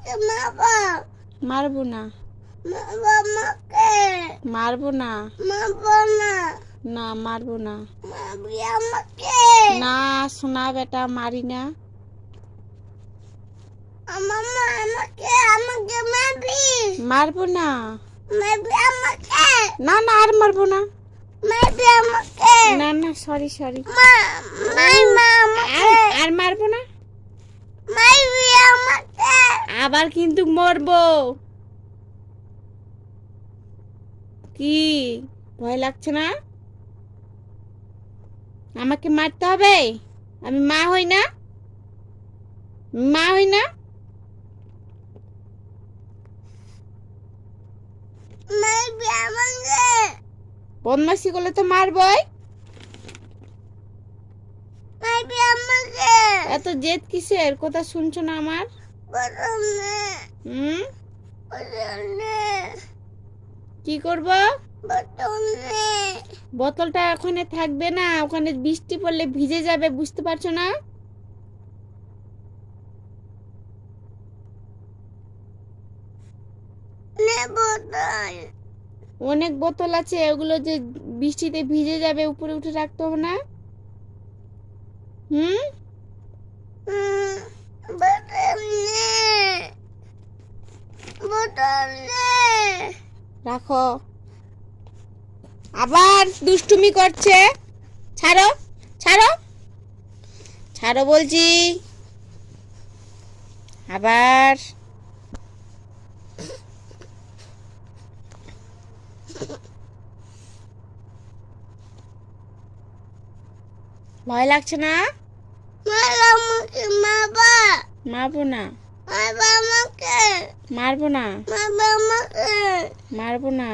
আমাকে মারবা। মারবো না। মারবা আমাকে। মারবো না। মারবা না। না মারবো না। মারবি আমাকে। না সোনা বেটা মারি না। মামা আমাকে আমাকে মারবি। মারবো না। মারবি আমাকে। না না আর মারবো না। মারবি আমাকে। না না সরি সরি। মা আমাকে। আর মারবো না। মারবি আমাকে। আবার কিন্তু মরবো। কি ভয় লাগছে না? আমাকে মারতে হবে? আমি মা হই না? মা হই না? মারবি আমাকে। বদমাশি করলে তো মারবই। মারবি আমাকে। এত জেদ কিসের? কথা শুনছো না আমার? বদলে হুম বদলে কি করব? বদলে বোতলটা ওখানে থাকবে না, ওখানে বৃষ্টি পড়লে ভিজে যাবে, বুঝতে পারছো না? নে বদল। অনেক বোতল আছে, ওগুলো যে বৃষ্টিতে ভিজে যাবে, উপরে উঠে রাখতে হবে না? হুম বদলে বদলে রাখো। আবার দুষ্টুমি করছে। ছাড়ো ছাড়ো ছাড়ো বলছি। আবার ভয় লাগছে না? মারবা আমাকে মারবা। মারবো না। মারবা আমাকে। মারবো না। মারবা আমাকে। মারবো না।